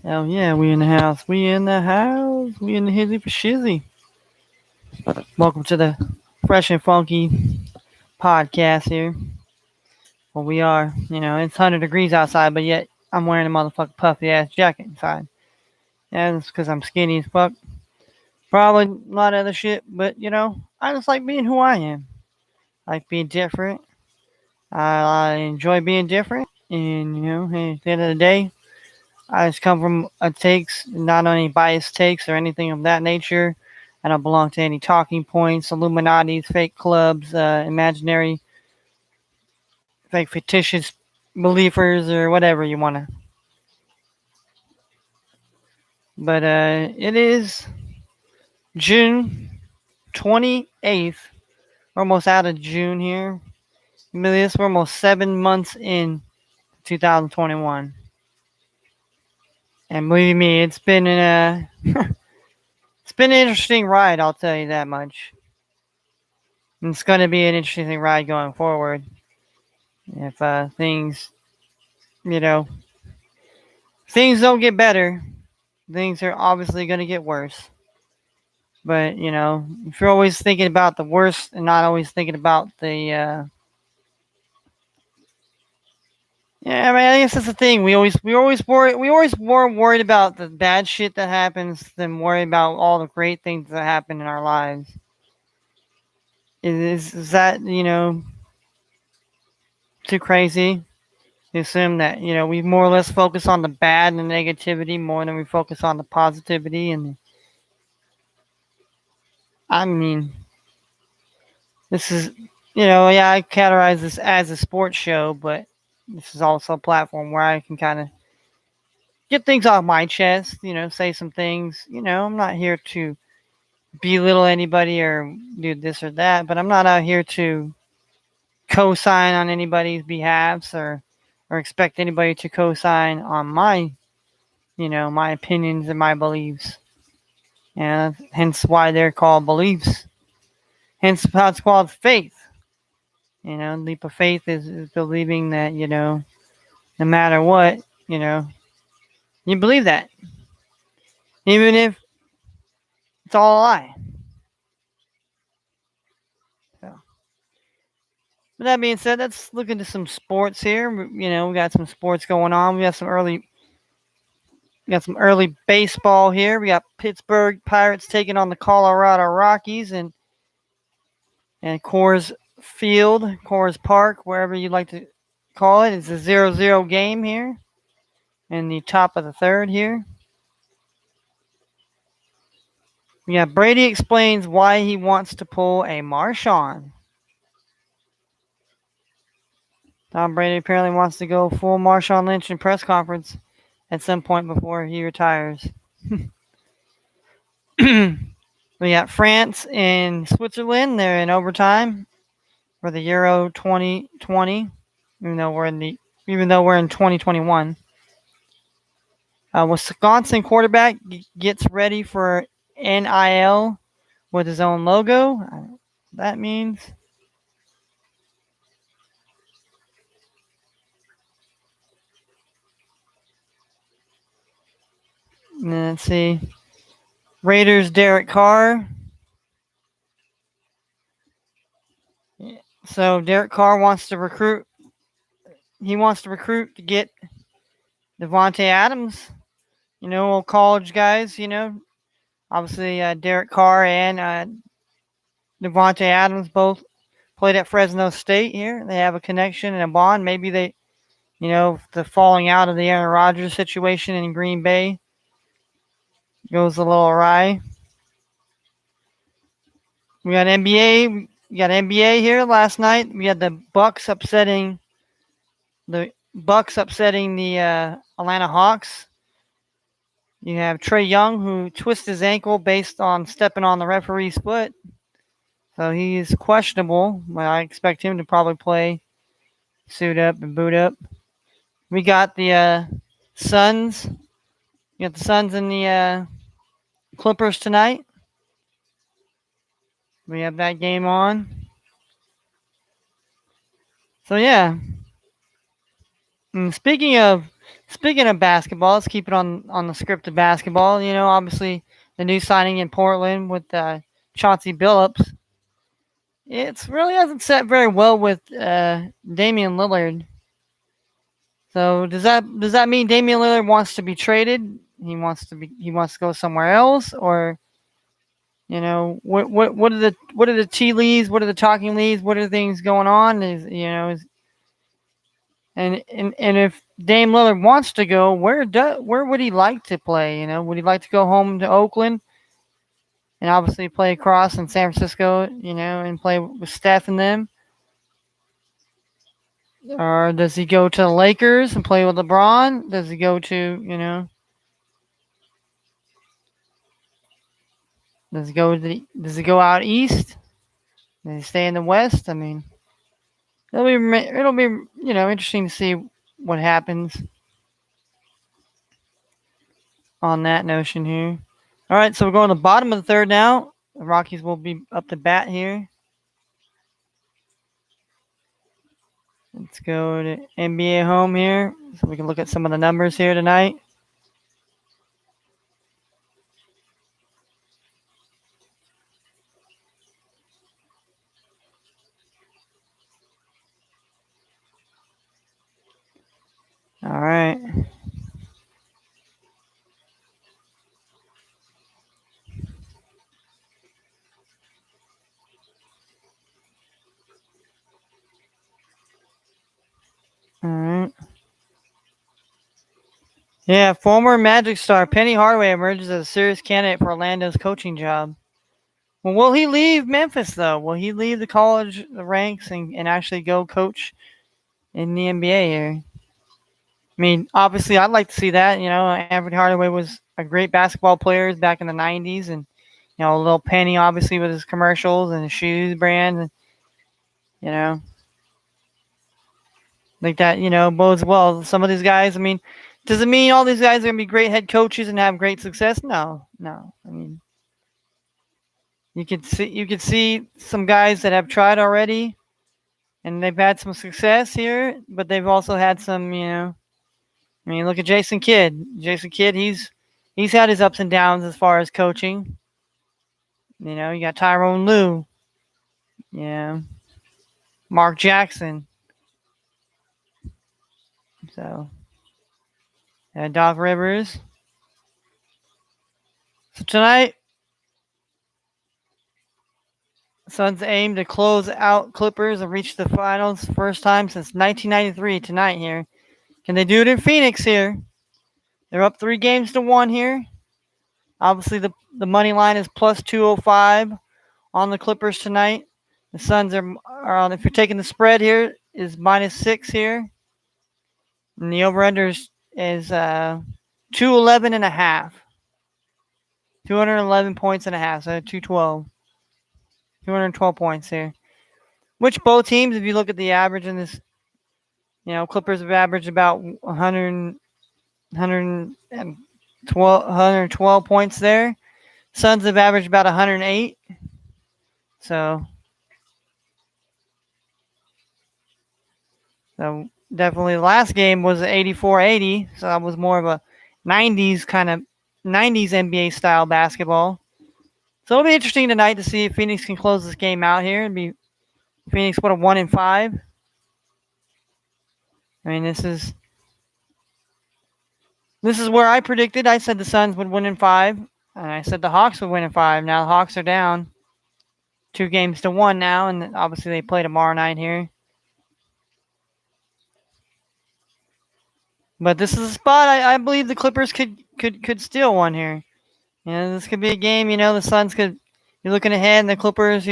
Oh yeah, we in the house. We in the house. We in the hizzy for shizzy. Welcome to the Fresh and Funky podcast here. Well, we are, it's 100 degrees outside, but yet I'm wearing a motherfucking puffy ass jacket inside. Yeah, that's because I'm skinny as fuck. Probably a lot of other shit, but I just like being who I am. I like being different. I enjoy being different, and hey, at the end of the day, I just come from a takes, not any biased takes or anything of that nature. I don't belong to any talking points, Illuminati's, fake clubs, imaginary, fake fictitious believers, or whatever you want to. But it is June 28th. We're almost out of June here. We're almost 7 months in 2021. And believe me, it's been it's been an interesting ride, I'll tell you that much. And it's going to be an interesting ride going forward. If you know, things don't get better, things are obviously going to get worse. But, if you're always thinking about the worst and not always thinking about yeah, I mean, I guess that's the thing. We always more worried about the bad shit that happens than worry about all the great things that happen in our lives. Is that, too crazy? To assume that we more or less focus on the bad and the negativity more than we focus on the positivity. And I mean, this is yeah, I categorize this as a sports show, but this is also a platform where I can kind of get things off my chest. Say some things. I'm not here to belittle anybody or do this or that, but I'm not out here to co-sign on anybody's behalfs or expect anybody to co-sign on my opinions and my beliefs. And hence why they're called beliefs. Hence how it's called faith. Leap of faith is believing that, no matter what, you believe that. Even if it's all a lie. So, with that being said, let's look into some sports here. We got some sports going on. We got some early baseball here. We got Pittsburgh Pirates taking on the Colorado Rockies and Coors Park, wherever you'd like to call it. It's a 0-0 game here in the top of the third here. Yeah, Brady explains why he wants to pull a Marshawn. Tom Brady apparently wants to go full Marshawn Lynch in press conference at some point before he retires. We got France and Switzerland. They're in overtime for the Euro 2020, even though we're in 2021. Wisconsin quarterback gets ready for NIL with his own logo. That means. Let's see. Raiders Derek Carr. So Derek Carr wants to recruit. He wants to recruit to get Devontae Adams. Old college guys. Obviously Derek Carr and Devontae Adams both played at Fresno State here. They have a connection and a bond. Maybe the falling out of the Aaron Rodgers situation in Green Bay goes a little awry. We got NBA. We got NBA here last night. We had the Bucks upsetting the Atlanta Hawks. You have Trae Young, who twisted his ankle based on stepping on the referee's foot. So he's questionable, but I expect him to probably play, suit up and boot up. We got the Suns. We got the Suns and the Clippers tonight. We have that game on. So yeah. And speaking of speaking of basketball, let's keep it on the script of basketball. Obviously the new signing in Portland with Chauncey Billups. It really hasn't set very well with Damian Lillard. So does that mean Damian Lillard wants to be traded? He wants to go somewhere else, or what are the tea leaves? What are the talking leaves? What are the things going on? And if Dame Lillard wants to go, where would he like to play? Would he like to go home to Oakland and obviously play across in San Francisco? And play with Steph and them, or does he go to the Lakers and play with LeBron? Does he go to Does he go out east? Does he stay in the West? I mean, it'll be interesting to see what happens on that notion here. All right, so we're going to the bottom of the third now. The Rockies will be up to bat here. Let's go to NBA home here so we can look at some of the numbers here tonight. All right. All right. Yeah, former Magic star Penny Hardaway emerges as a serious candidate for Orlando's coaching job. Well, will he leave Memphis, though? Will he leave the college ranks and actually go coach in the NBA here? I mean, obviously, I'd like to see that. Anthony Hardaway was a great basketball player back in the 90s. And, a little Penny, obviously, with his commercials and his shoes brand. And, like that, bodes well. Some of these guys, I mean, does it mean all these guys are going to be great head coaches and have great success? No. I mean, you could see some guys that have tried already and they've had some success here, but they've also had some, I mean, look at Jason Kidd. Jason Kidd, he's had his ups and downs as far as coaching. You got Tyrone Lue. Yeah. Mark Jackson. So, Doc Rivers. So tonight, Suns aim to close out Clippers and reach the finals first time since 1993 tonight here. Can they do it in Phoenix here? They're up 3-1 here. Obviously, the money line is plus 205 on the Clippers tonight. The Suns are on, if you're taking the spread here, is -6 here. And the over-under is 211 and a half. 211 points and a half, so 212. 212 points here. Which both teams, if you look at the average in this, Clippers have averaged about 112 points there. Suns have averaged about 108. So definitely the last game was 84-80. So that was more of a 90s NBA style basketball. So it'll be interesting tonight to see if Phoenix can close this game out here and be Phoenix would have 1-5. I mean, this is where I predicted. I said the Suns would win in 5, and I said the Hawks would win in 5. Now the Hawks are down 2-1 now, and obviously they play tomorrow night here. But this is a spot I believe the Clippers could steal one here. This could be a game. The Suns could be looking ahead, and the Clippers,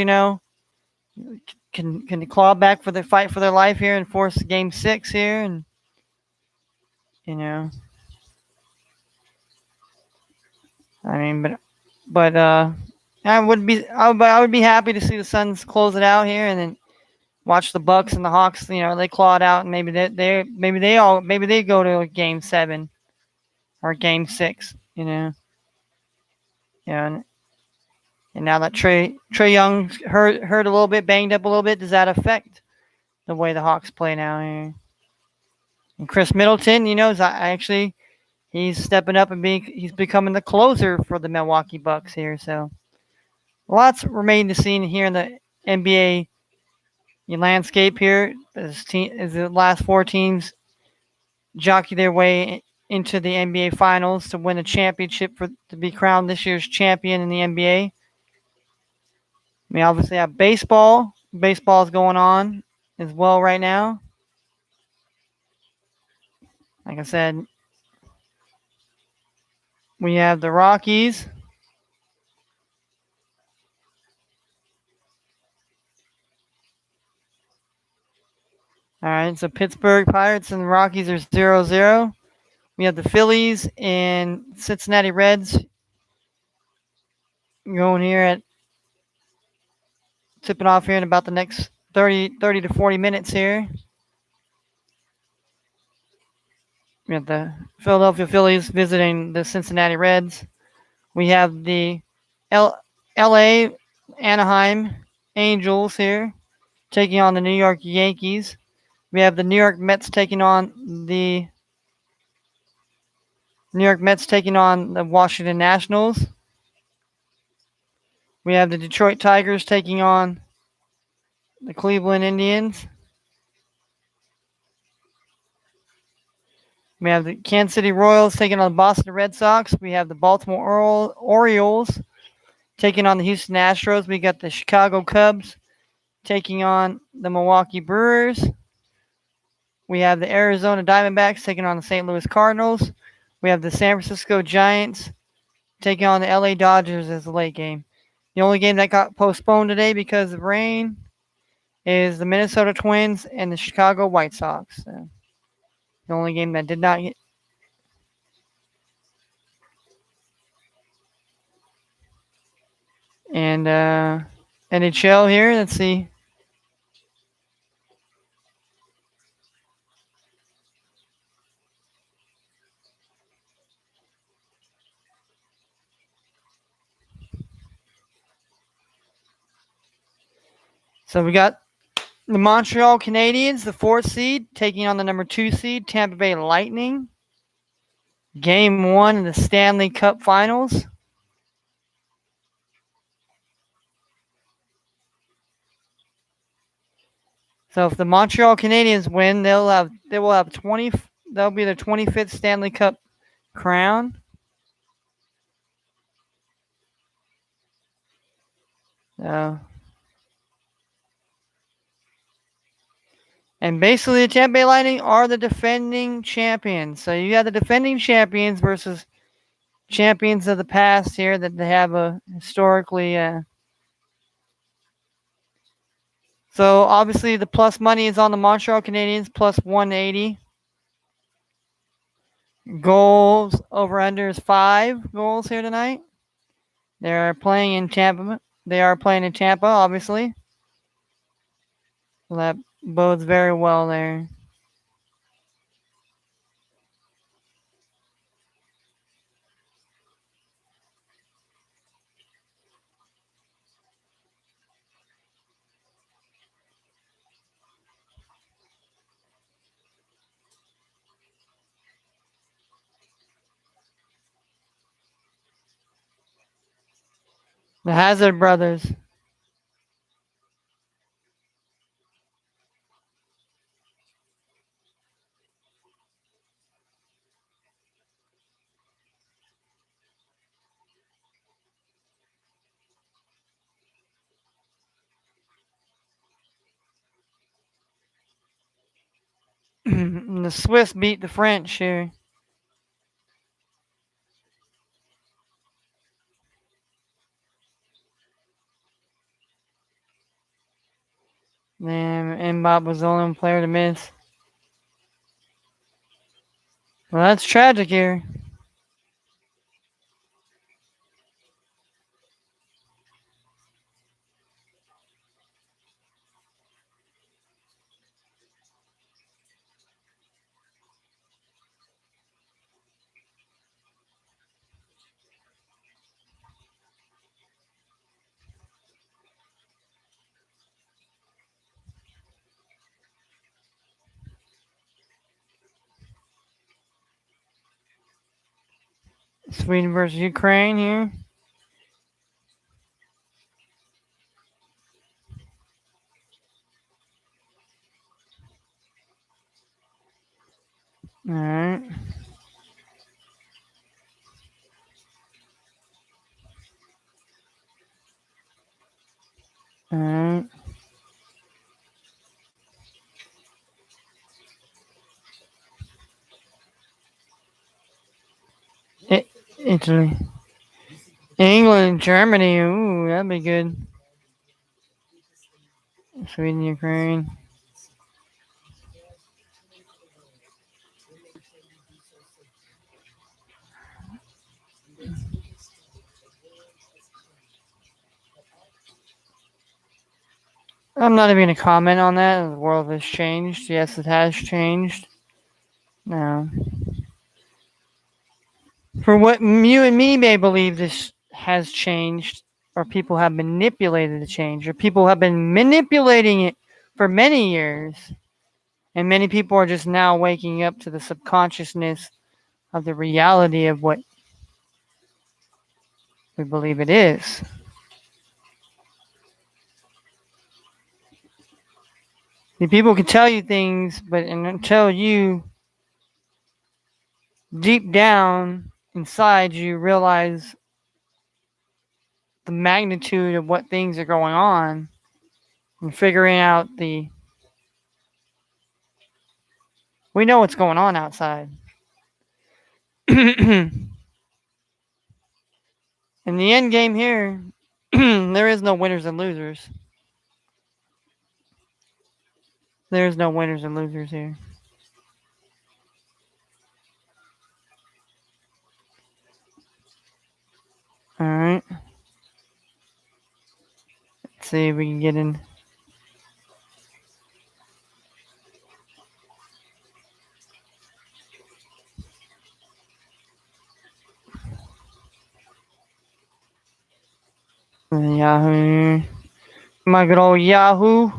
can claw back for their fight for their life here and force Game 6 here, and I mean, but I would be happy to see the Suns close it out here, and then watch the Bucks and the Hawks. They claw it out, and maybe they go to a Game 7 or Game 6. And now that Trae Young's hurt a little bit, banged up a little bit, does that affect the way the Hawks play now here? And Chris Middleton, is actually he's stepping up and he's becoming the closer for the Milwaukee Bucks here. So lots remain to see here in the NBA landscape here as the last four teams jockey their way into the NBA Finals to win a championship to be crowned this year's champion in the NBA. We obviously have baseball. Baseball is going on as well right now. Like I said, we have the Rockies. All right, so Pittsburgh Pirates and the Rockies are 0-0. We have the Phillies and Cincinnati Reds going here at tipping off here in about the next 30 to 40 minutes here. We have the Philadelphia Phillies visiting the Cincinnati Reds. We have the LA Anaheim Angels here taking on the New York Yankees. We have the New York Mets taking on the Washington Nationals. We have the Detroit Tigers taking on the Cleveland Indians. We have the Kansas City Royals taking on the Boston Red Sox. We have the Baltimore Orioles taking on the Houston Astros. We got the Chicago Cubs taking on the Milwaukee Brewers. We have the Arizona Diamondbacks taking on the St. Louis Cardinals. We have the San Francisco Giants taking on the LA Dodgers as the late game. The only game that got postponed today because of rain is the Minnesota Twins and the Chicago White Sox. So the only game that did not get. And NHL here, let's see. So we got the Montreal Canadiens, the 4th seed, taking on the number 2 seed, Tampa Bay Lightning. Game 1 in the Stanley Cup Finals. So if the Montreal Canadiens win, they will have 20. That'll be their 25th Stanley Cup crown. So, and basically, the Tampa Bay Lightning are the defending champions. So you have the defending champions versus champions of the past here that they have a historically. So obviously, the plus money is on the Montreal Canadiens plus 180. Goals over under is 5 goals here tonight. They're playing in Tampa. They are playing in Tampa, obviously. So that bodes very well there. The Hazard brothers. The Swiss beat the French here. And Mbappe was the only player to miss. Well, that's tragic here. Sweden versus Ukraine here. All right. All right. Italy, England, Germany. Ooh, that'd be good. Sweden, Ukraine. I'm not even gonna comment on that. The world has changed. Yes, it has changed. No. For what you and me may believe this has changed, or people have manipulated the change, or people have been manipulating it for many years, and many people are just now waking up to the subconsciousness of the reality of what we believe it is. See, people can tell you things, but until you deep down inside you realize the magnitude of what things are going on and figuring out we know what's going on outside. In the end game here, there is no winners and losers. There's no winners and losers here. All right. Let's see if we can get in. Yahoo. My good old Yahoo.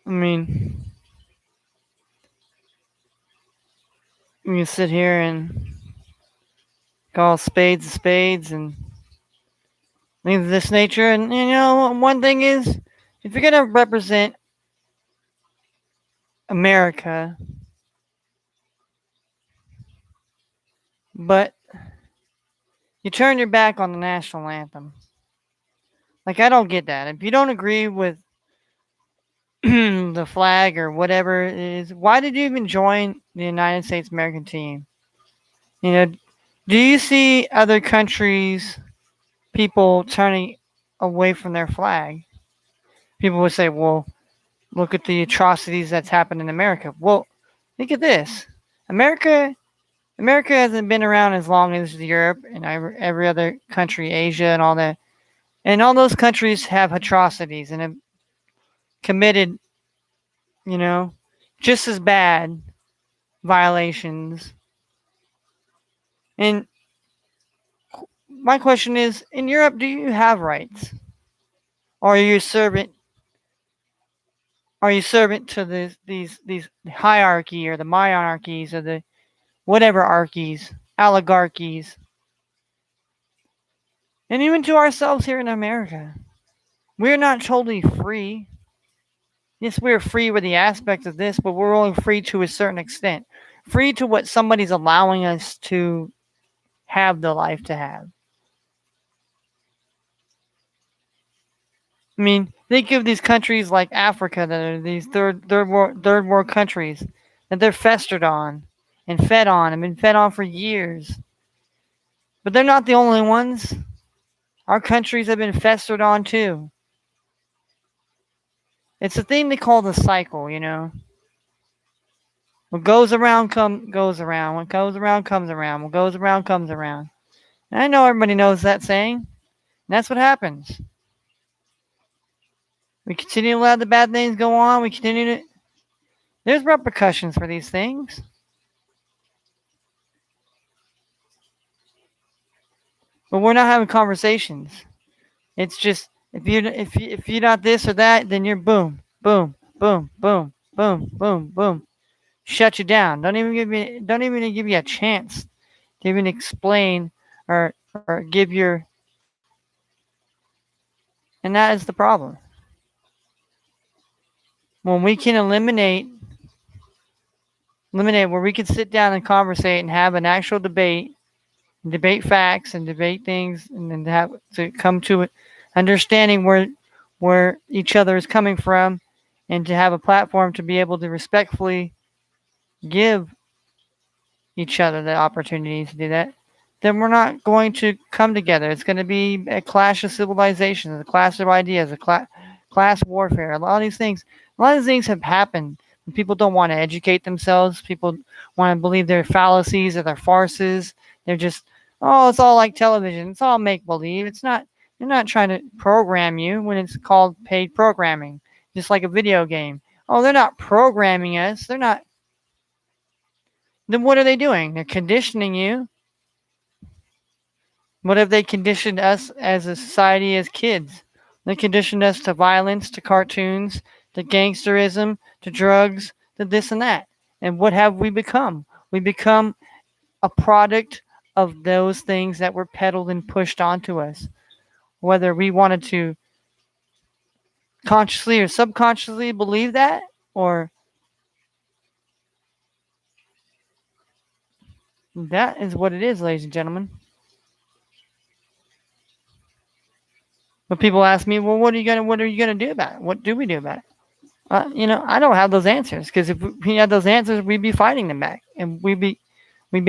I mean, we can sit here and call spades and things of this nature. And, one thing is, if you're going to represent America, but you turn your back on the national anthem. Like, I don't get that. If you don't agree with the flag or whatever it is, why did you even join the United States American team? You know, do you see other countries, people turning away from their flag? People would say, well, look at the atrocities that's happened in America. Well, look at this. America hasn't been around as long as Europe and every other country, Asia and all that. And all those countries have atrocities and have committed, you know, just as bad violations. And my question is, in Europe, do you have rights? Or are you a servant? Are you servant to these hierarchy or the monarchies or the whatever archies, oligarchies, and even to ourselves here in America? We're not totally free. Yes, we're free with the aspects of this, but we're only free to a certain extent. Free to what somebody's allowing us to have the life to have. I mean, think of these countries like Africa that are these third world countries that they're festered on and fed on and been fed on for years. But they're not the only ones. Our countries have been festered on too. It's a thing they call the cycle, you know. What goes around goes around. What goes around comes around. What goes around comes around. And I know everybody knows that saying. And that's what happens. We continue to let the bad things go on. We continue to. There's repercussions for these things. But we're not having conversations. It's just if you're not this or that, then you're boom, boom, boom, boom, boom, boom, boom. Shut you down. Don't even give you a chance to even explain or give your, and that is the problem. When we can eliminate where we can sit down and conversate and have an actual debate facts and debate things, and then have to come to it, understanding where each other is coming from, and to have a platform to be able to respectfully give each other the opportunity to do that, then we're not going to come together. It's going to be a clash of civilizations, a clash of ideas, class warfare. A lot of these things have happened. People don't want to educate themselves. People want to believe their fallacies or their farces. They're just, oh, it's all like television. It's all make believe. It's not. They're not trying to program you when it's called paid programming, just like a video game. Oh, they're not programming us. They're not. Then what are they doing? They're conditioning you. What have they conditioned us as a society as kids? They conditioned us to violence, to cartoons, to gangsterism, to drugs, to this and that. And what have we become? We become a product of those things that were peddled and pushed onto us. Whether we wanted to consciously or subconsciously believe that, or that is what it is, ladies and gentlemen. But people ask me, well, what are you gonna do about it? What do we do about it? I don't have those answers, because if we had those answers, we'd be fighting them back, and we'd be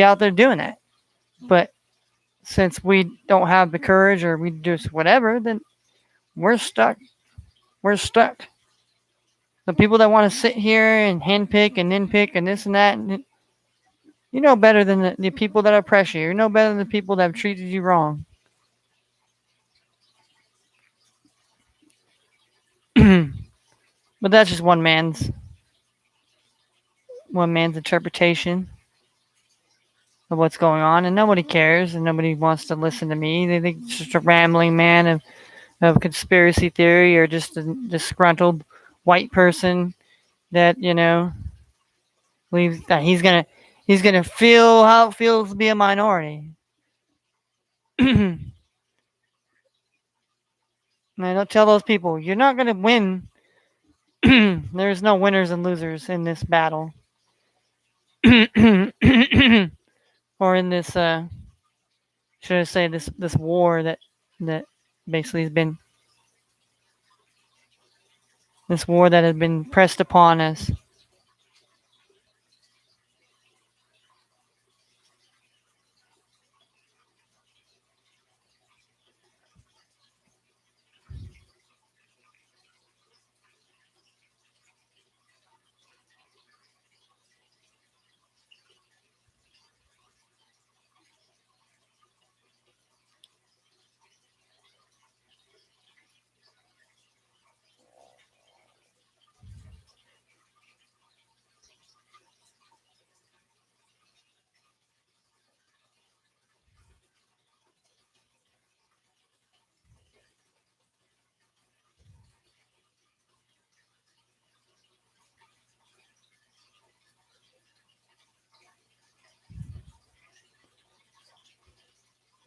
out there doing that. But since we don't have the courage, or we just whatever, then we're stuck. We're stuck. The people that want to sit here and handpick and nitpick and this and that, you know better than the people that oppress you. You know better than the people that have treated you wrong. But that's just one man's interpretation of what's going on, and nobody cares, and nobody wants to listen to me. They think it's just a rambling man of conspiracy theory, or just a disgruntled white person that believes that he's gonna feel how it feels to be a minority. And I don't tell those people, you're not gonna win. There's no winners and losers in this battle. Or in this should I say this war that basically has been this war that has been pressed upon us.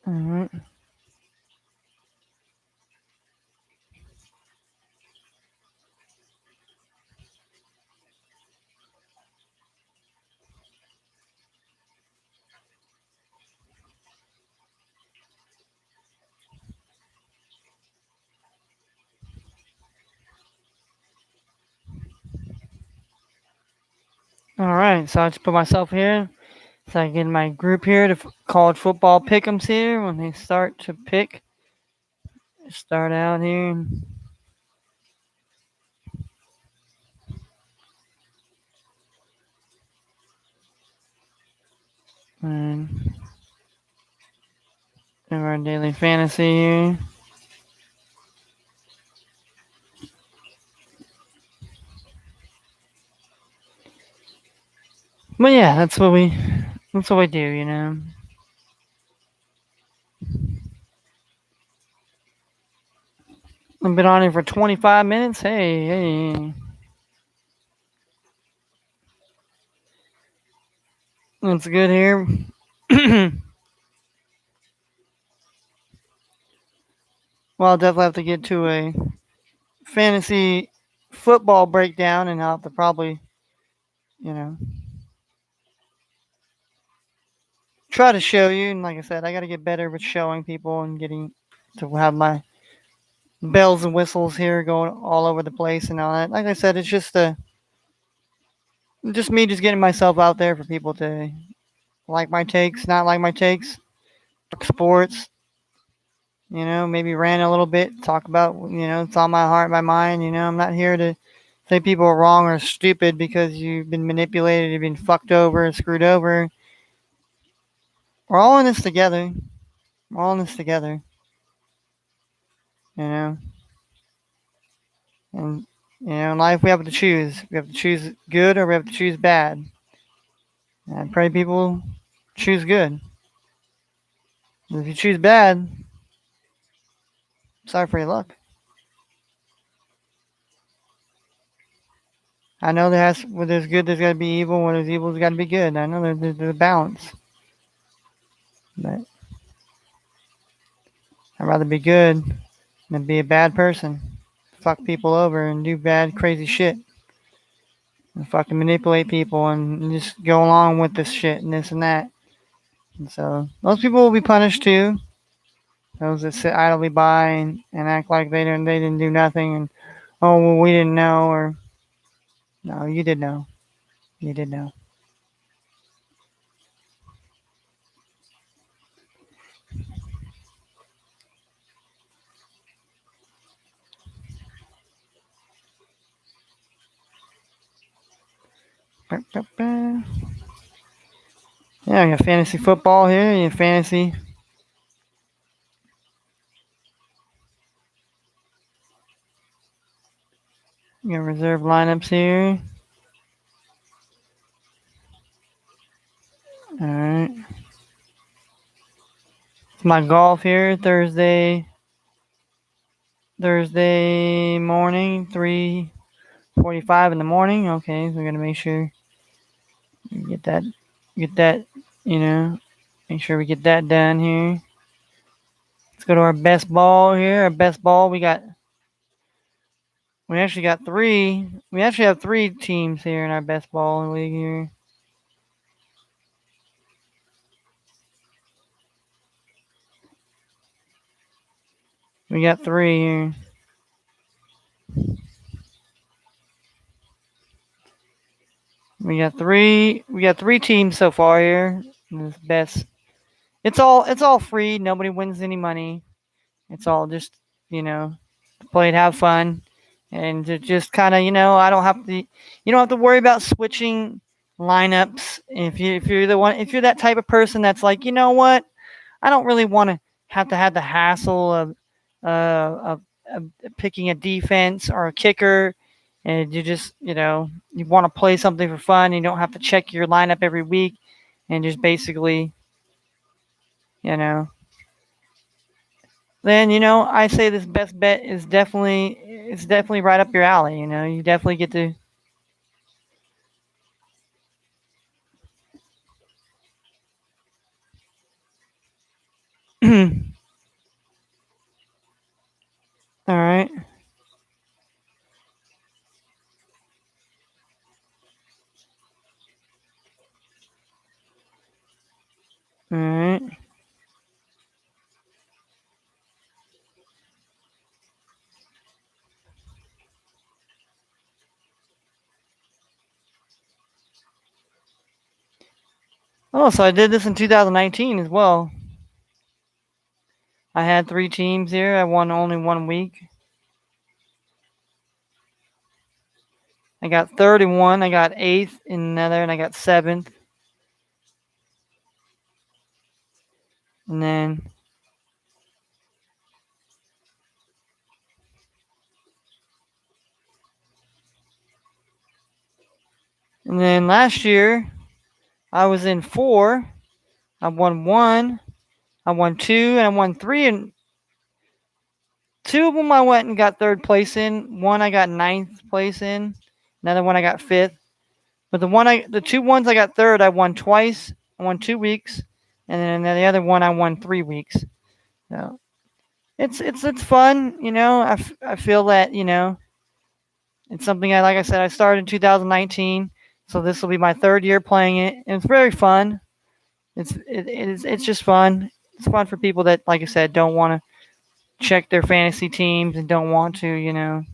Mhm. All right, so I just put myself here. So I get my group here to college football pick'ems here when they start to pick. Start out here. And do our daily fantasy here. But yeah, that's what we do, you know. I've been on here for 25 minutes. Hey, hey. That's good here. Well, I'll definitely have to get to a fantasy football breakdown, and I'll have to probably, you know, try to show you. And like I said, I got to get better with showing people and getting to have my bells and whistles here going all over the place and all that. Like I said, it's just me just getting myself out there for people to like my takes, not like my takes, talk sports, maybe rant a little bit, talk about, it's on my heart, my mind. I'm not here to say people are wrong or stupid because you've been manipulated, you've been fucked over and screwed over. We're all in this together. We're all in this together, you know. And in life we have to choose. We have to choose good or we have to choose bad. And I pray people choose good. If you choose bad, sorry for your luck. I know where there's good, there's got to be evil. Where there's evil, there's got to be good. I know there's a balance, but I'd rather be good than be a bad person. Fuck people over and do bad, crazy shit. And fucking manipulate people and just go along with this shit and this and that. And so those people will be punished too. Those that sit idly by and act like they didn't do nothing and oh well we didn't know or no you did know. You did know. Yeah, you got fantasy football here, you got fantasy. You got reserve lineups here. Alright. It's my golf here Thursday morning, 3:45 in the morning. Okay, so we're gonna make sure we get that, you know, make sure we get that done here. Let's go to our best ball here. Our best ball, we actually got three. We actually have three teams here in our best ball league here. We got three here. We got three teams so far here. This best. It's all free. Nobody wins any money. It's all just you know play and have fun, and to just kind of I don't have to. You don't have to worry about switching lineups. If you're the one, if you're that type of person that's like, you know what, I don't really want to have the hassle of picking a defense or a kicker, and you just you want to play something for fun. You don't have to check your lineup every week, and just basically you know then I say this best bet is definitely right up your alley. You definitely get to. All right, all right. Oh, so I did this in 2019 as well. I had 3 teams here. I won only 1 week. I got third in one. I got eighth in another, and I got seventh. And then last year I was in four. I won one. I won two, and I won three. And two of them I went and got third place in. One I got ninth place in. Another one I got fifth. But the 2 ones I got third, I won twice. I won 2 weeks, and then the other one I won 3 weeks. So it's fun, you know. I feel that it's something like I said, I started in 2019, so this will be my third year playing it, and it's very fun. It's just fun. It's fun for people that, like I said, don't want to check their fantasy teams and don't want to,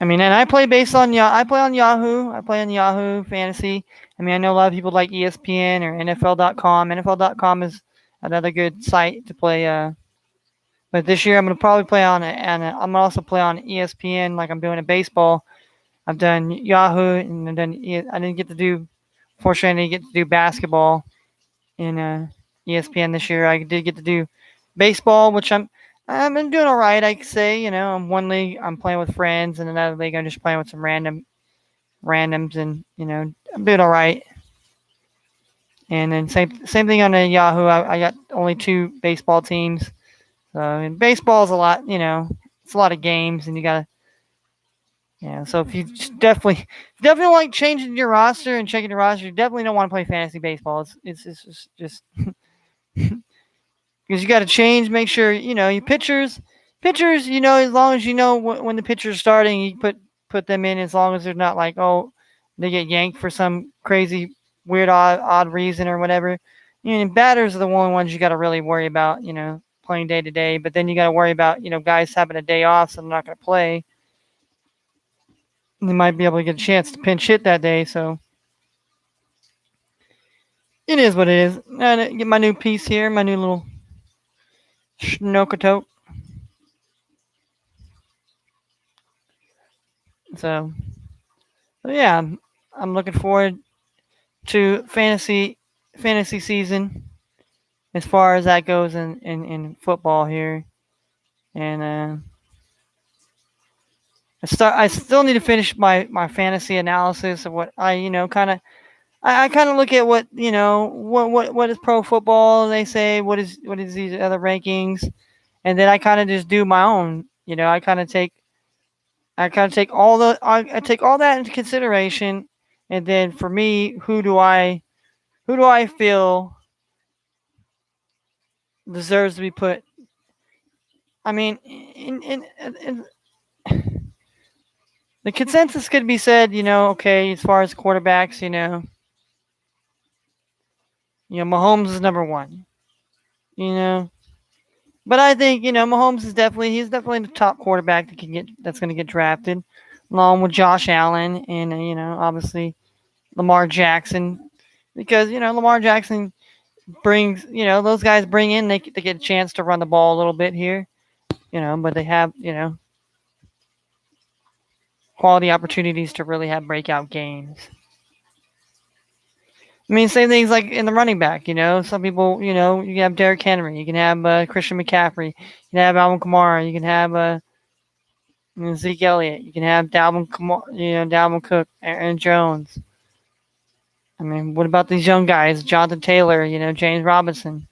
I mean, and I play based on I play on Yahoo. I play on Yahoo Fantasy. I mean, I know a lot of people like ESPN or NFL.com. NFL.com is another good site to play. But this year I'm gonna probably play on it, and I'm gonna also play on ESPN like I'm doing in baseball. I've done Yahoo, and I didn't get to do. Fortunately, I didn't get to do basketball in ESPN this year. I did get to do baseball, which I've been doing all right. I could say, in one league I'm playing with friends, and another league I'm just playing with some randoms, and I'm doing all right. And then same thing on the Yahoo. I got only 2 baseball teams. So and baseball is a lot. It's a lot of games, and you gotta. Yeah, so if you definitely like changing your roster and checking your roster, you definitely don't want to play fantasy baseball. It's just because you got to change. Make sure your pitchers. As long as you know when the pitcher's starting, you put them in. As long as they're not like they get yanked for some crazy weird odd reason or whatever. Batters are the only ones you got to really worry about. Playing day to day. But then you got to worry about guys having a day off, so they're not going to play. They might be able to get a chance to pinch hit that day. So it is what it is. And get my new piece here, my new little Schnokotote. So yeah, I'm looking forward to fantasy season as far as that goes in football here. And I still need to finish my fantasy analysis of what I kind of look at what what is pro football they say, what is these other rankings, and then I kind of just do my own. I kind of take I take all that into consideration, and then for me, who do I feel deserves to be put? I mean, in the consensus could be said, okay, as far as quarterbacks, Mahomes is number one, you know. But I think Mahomes is definitely the top quarterback that's going to get drafted, along with Josh Allen and obviously Lamar Jackson, because Lamar Jackson brings those guys bring in they get a chance to run the ball a little bit here, but they have quality opportunities to really have breakout games. I mean, same things like in the running back. Some people, you can have Derrick Henry, you can have Christian McCaffrey, you can have Alvin Kamara, you can have Zeke Elliott, you can have Dalvin Cook, Aaron Jones. I mean, what about these young guys? Jonathan Taylor, James Robinson,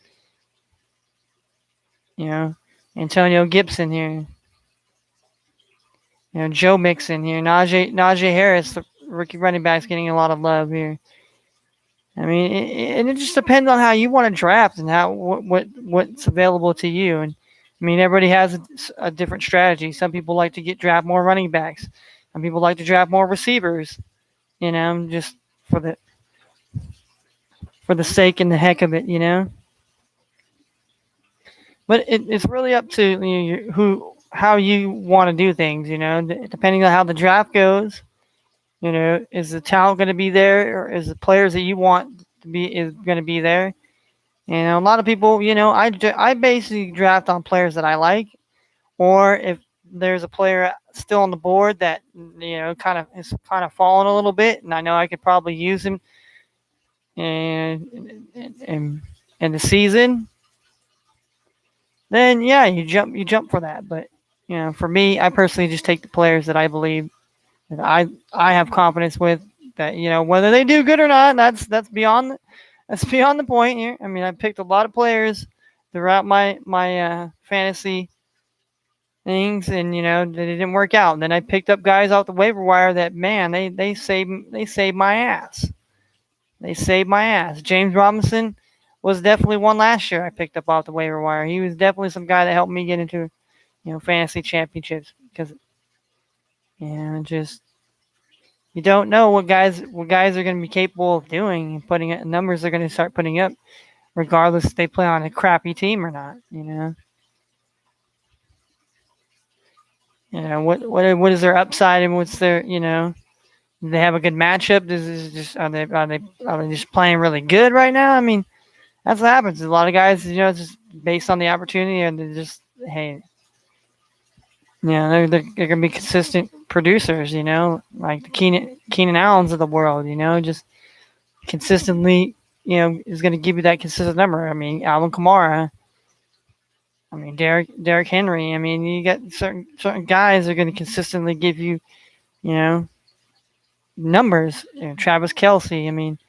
you know, Antonio Gibson here, Joe Mixon here, Najee Harris, the rookie running back's getting a lot of love here. I mean, it just depends on how you want to draft and what's available to you. And I mean, everybody has a different strategy. Some people like to draft more running backs. Some people like to draft more receivers. Just for the sake and the heck of it. But it's really up to how you want to do things. Depending on how the draft goes. Is the talent going to be there, or is the players that you want to be is going to be there? And a lot of people, I basically draft on players that I like, or if there's a player still on the board that kind of fallen a little bit, and I know I could probably use him in the season, then yeah, you jump for that. But for me, I personally just take the players that I believe that I have confidence with. That whether they do good or not, that's beyond the point here. I mean, I picked a lot of players throughout my fantasy things, and they didn't work out. And then I picked up guys off the waiver wire that, man, they saved my ass. They saved my ass. James Robinson was definitely one last year I picked up off the waiver wire. He was definitely some guy that helped me get into fantasy championships because just you don't know what guys are going to be capable of doing and putting it numbers they're going to start putting up regardless if they play on a crappy team or not. What is their upside and what's their do they have a good matchup? This is just are they just playing really good right now? I mean, that's what happens. A lot of guys, just based on the opportunity, and they're just, hey, they're gonna be consistent producers. Like the Keenan Allens of the world. Just consistently, is gonna give you that consistent number. I mean, Alvin Kamara. I mean, Derrick Henry. I mean, you got certain guys are gonna consistently give you, you know, numbers. Travis Kelsey. I mean,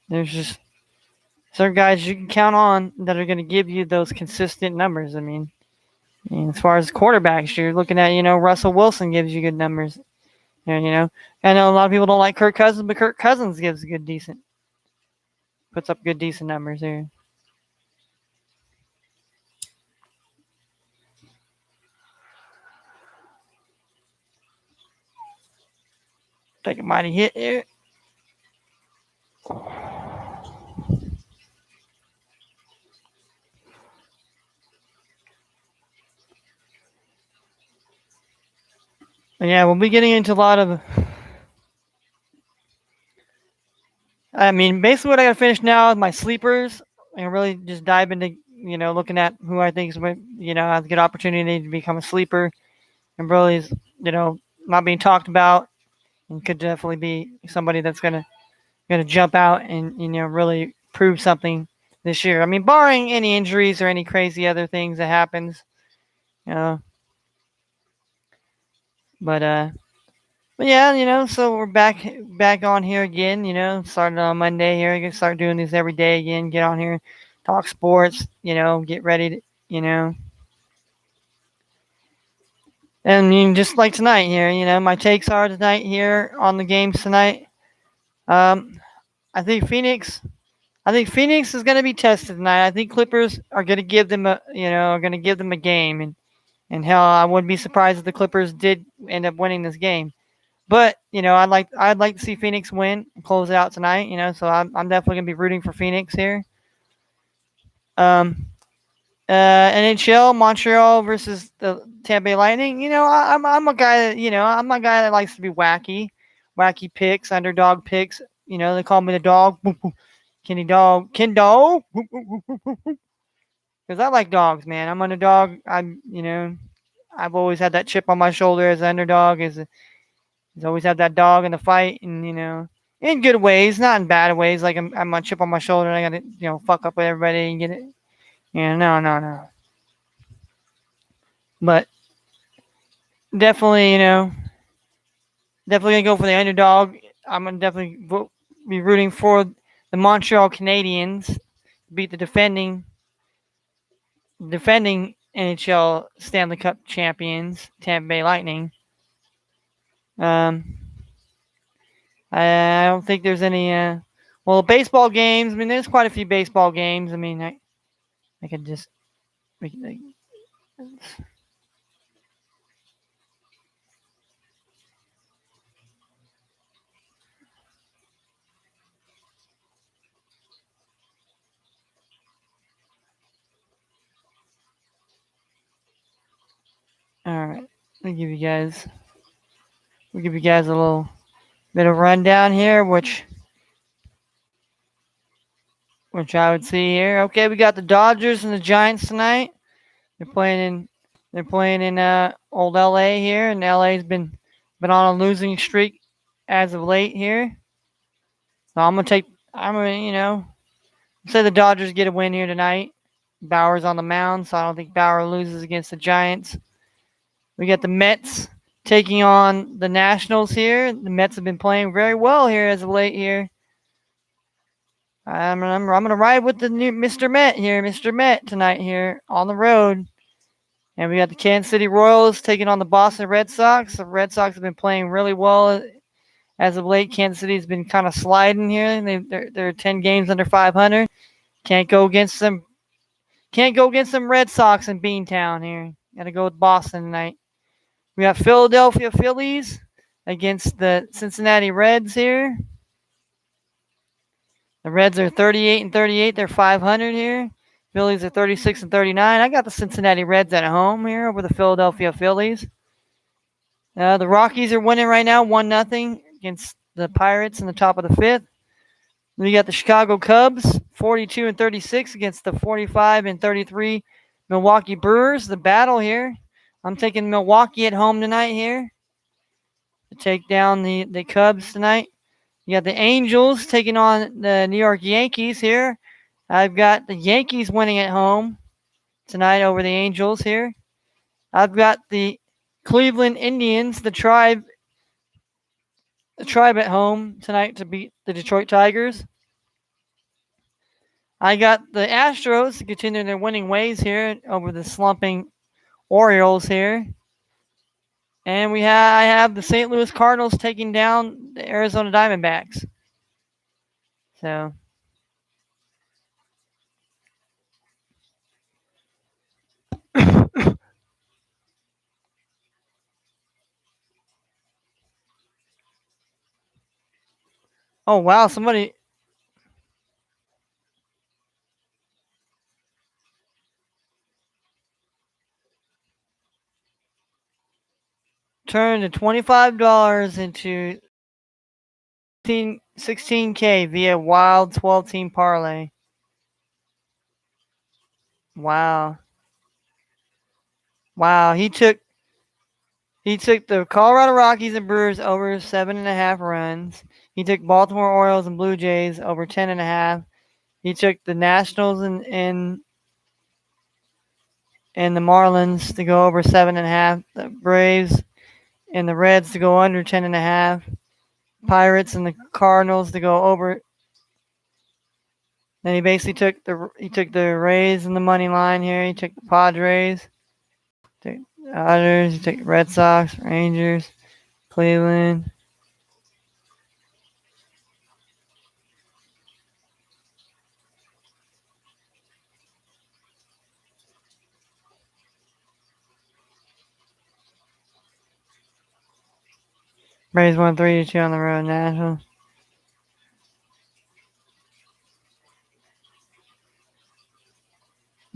there's just certain guys you can count on that are going to give you those consistent numbers. I mean, and as far as quarterbacks, you're looking at, Russell Wilson gives you good numbers. And, I know a lot of people don't like Kirk Cousins, but Kirk Cousins puts up good, decent numbers here. Take a mighty hit here. But yeah, we'll be getting into a lot of. I mean, basically, what I got to finish now is my sleepers and really just dive into, looking at who I think is, has a good opportunity to become a sleeper and really is, not being talked about and could definitely be somebody that's gonna jump out and really prove something this year. I mean, barring any injuries or any crazy other things that happens, you know. But yeah, so we're back on here again. Started on Monday here. Gonna start doing this every day again. Get on here, talk sports. Get ready to you know. And just like tonight here, my takes are tonight here on the games tonight. Um, I think Phoenix I think Phoenix is going to be tested tonight. I think Clippers are going to give them a game, and hell, I wouldn't be surprised if the Clippers did end up winning this game. But I'd like to see Phoenix win and close it out tonight. So I'm definitely going to be rooting for Phoenix here. Um, NHL Montreal versus the Tampa Bay Lightning. I'm a guy that I'm a guy that likes to be wacky picks, underdog picks. They call me the dog. Kenny Dog, Ken Dog, because I like dogs, man. I'm an underdog. I've always had that chip on my shoulder as an underdog. Is always had that dog in the fight, and in good ways, not in bad ways. Like I'm a chip on my shoulder, and I got to fuck up with everybody and get it. No, no, no. But definitely, definitely gonna go for the underdog. I'm gonna definitely be rooting for the Montreal Canadiens to beat the defending NHL Stanley Cup champions, Tampa Bay Lightning. Um, I don't think there's any. Well, baseball games. I mean, there's quite a few baseball games. I mean, I could just. All right, I'll give you guys. We'll give you guys a little bit of rundown here, which I would see here. Okay, we got the Dodgers and the Giants tonight. They're playing in old LA here, and LA's been on a losing streak as of late here. So I'm gonna say the Dodgers get a win here tonight. Bauer's on the mound, so I don't think Bauer loses against the Giants. We got the Mets taking on the Nationals here. The Mets have been playing very well here as of late here. I'm gonna ride with the new Mr. Met here, Mr. Met tonight here on the road. And we got the Kansas City Royals taking on the Boston Red Sox. The Red Sox have been playing really well as of late. Kansas City's been kind of sliding here. They're 10 games under 500. Can't go against them. Can't go against them Red Sox in Beantown here. Got to go with Boston tonight. We got Philadelphia Phillies against the Cincinnati Reds here. The Reds are 38 and 38. They're 500 here. Phillies are 36 and 39. I got the Cincinnati Reds at home here over the Philadelphia Phillies. The Rockies are winning right now, 1-0 against the Pirates in the top of the fifth. We got the Chicago Cubs, 42 and 36 against the 45 and 33 Milwaukee Brewers. The battle here. I'm taking Milwaukee at home tonight here to take down the Cubs tonight. You got the Angels taking on the New York Yankees here. I've got the Yankees winning at home tonight over the Angels here. I've got the Cleveland Indians, the tribe at home tonight to beat the Detroit Tigers. I got the Astros to continue their winning ways here over the slumping Orioles here. And I have the St. Louis Cardinals taking down the Arizona Diamondbacks. So oh wow, somebody turned the $25 into 16K via wild 12-team parlay. Wow. Wow, he took the Colorado Rockies and Brewers over 7.5 runs. He took Baltimore Orioles and Blue Jays over 10.5. He took the Nationals and the Marlins to go over 7.5. The Braves and the Reds to go under 10.5. Pirates and the Cardinals to go over. Then he basically took the Rays in the money line here. He took the Padres, took the Dodgers, he took the Red Sox, Rangers, Cleveland. Braves won 3-2 on the road. Nationals.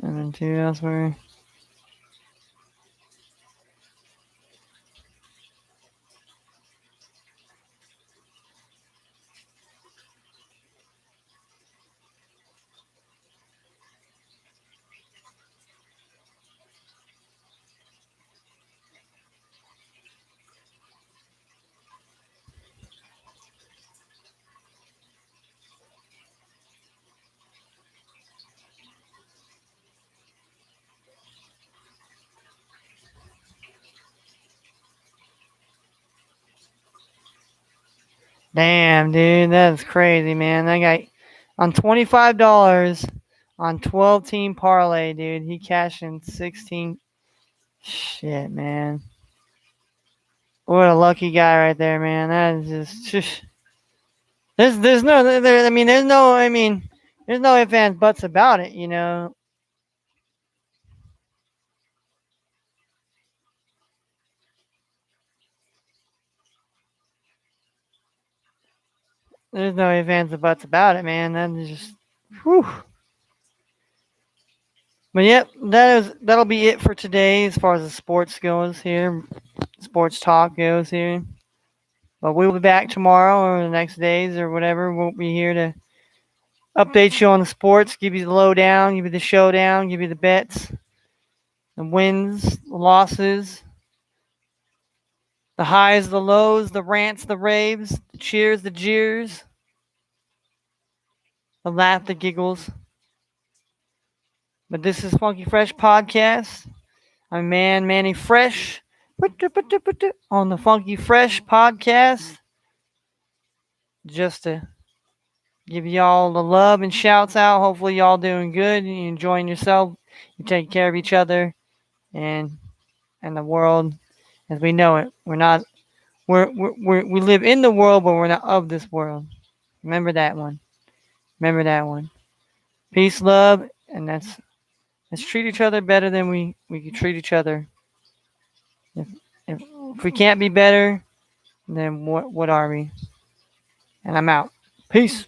7-2 elsewhere. Damn, dude, that's crazy, man. That guy on $25 on 12-team parlay, dude. He cashed in 16. Shit, man. What a lucky guy right there, man. That is just there's no there. I mean, there's no ifs ands buts about it. There's no ifs ands buts about it, man. That is just whew. But yep, that'll be it for today as far as the sports goes here. Sports talk goes here. But we'll be back tomorrow or the next days or whatever. We'll be here to update you on the sports, give you the lowdown, give you the showdown, give you the bets, the wins, the losses, the highs, the lows, the rants, the raves, the cheers, the jeers, the laugh, the giggles. But this is Funky Fresh Podcast. I'm Manny Fresh on the Funky Fresh Podcast. Just to give y'all the love and shouts out. Hopefully y'all doing good and you enjoying yourself. You take care of each other and the world as we know it. We live in the world, but we're not of this world. Remember that one. Remember that one. Peace, love, and let's treat each other better than we can treat each other. If we can't be better, then what are we? And I'm out. Peace.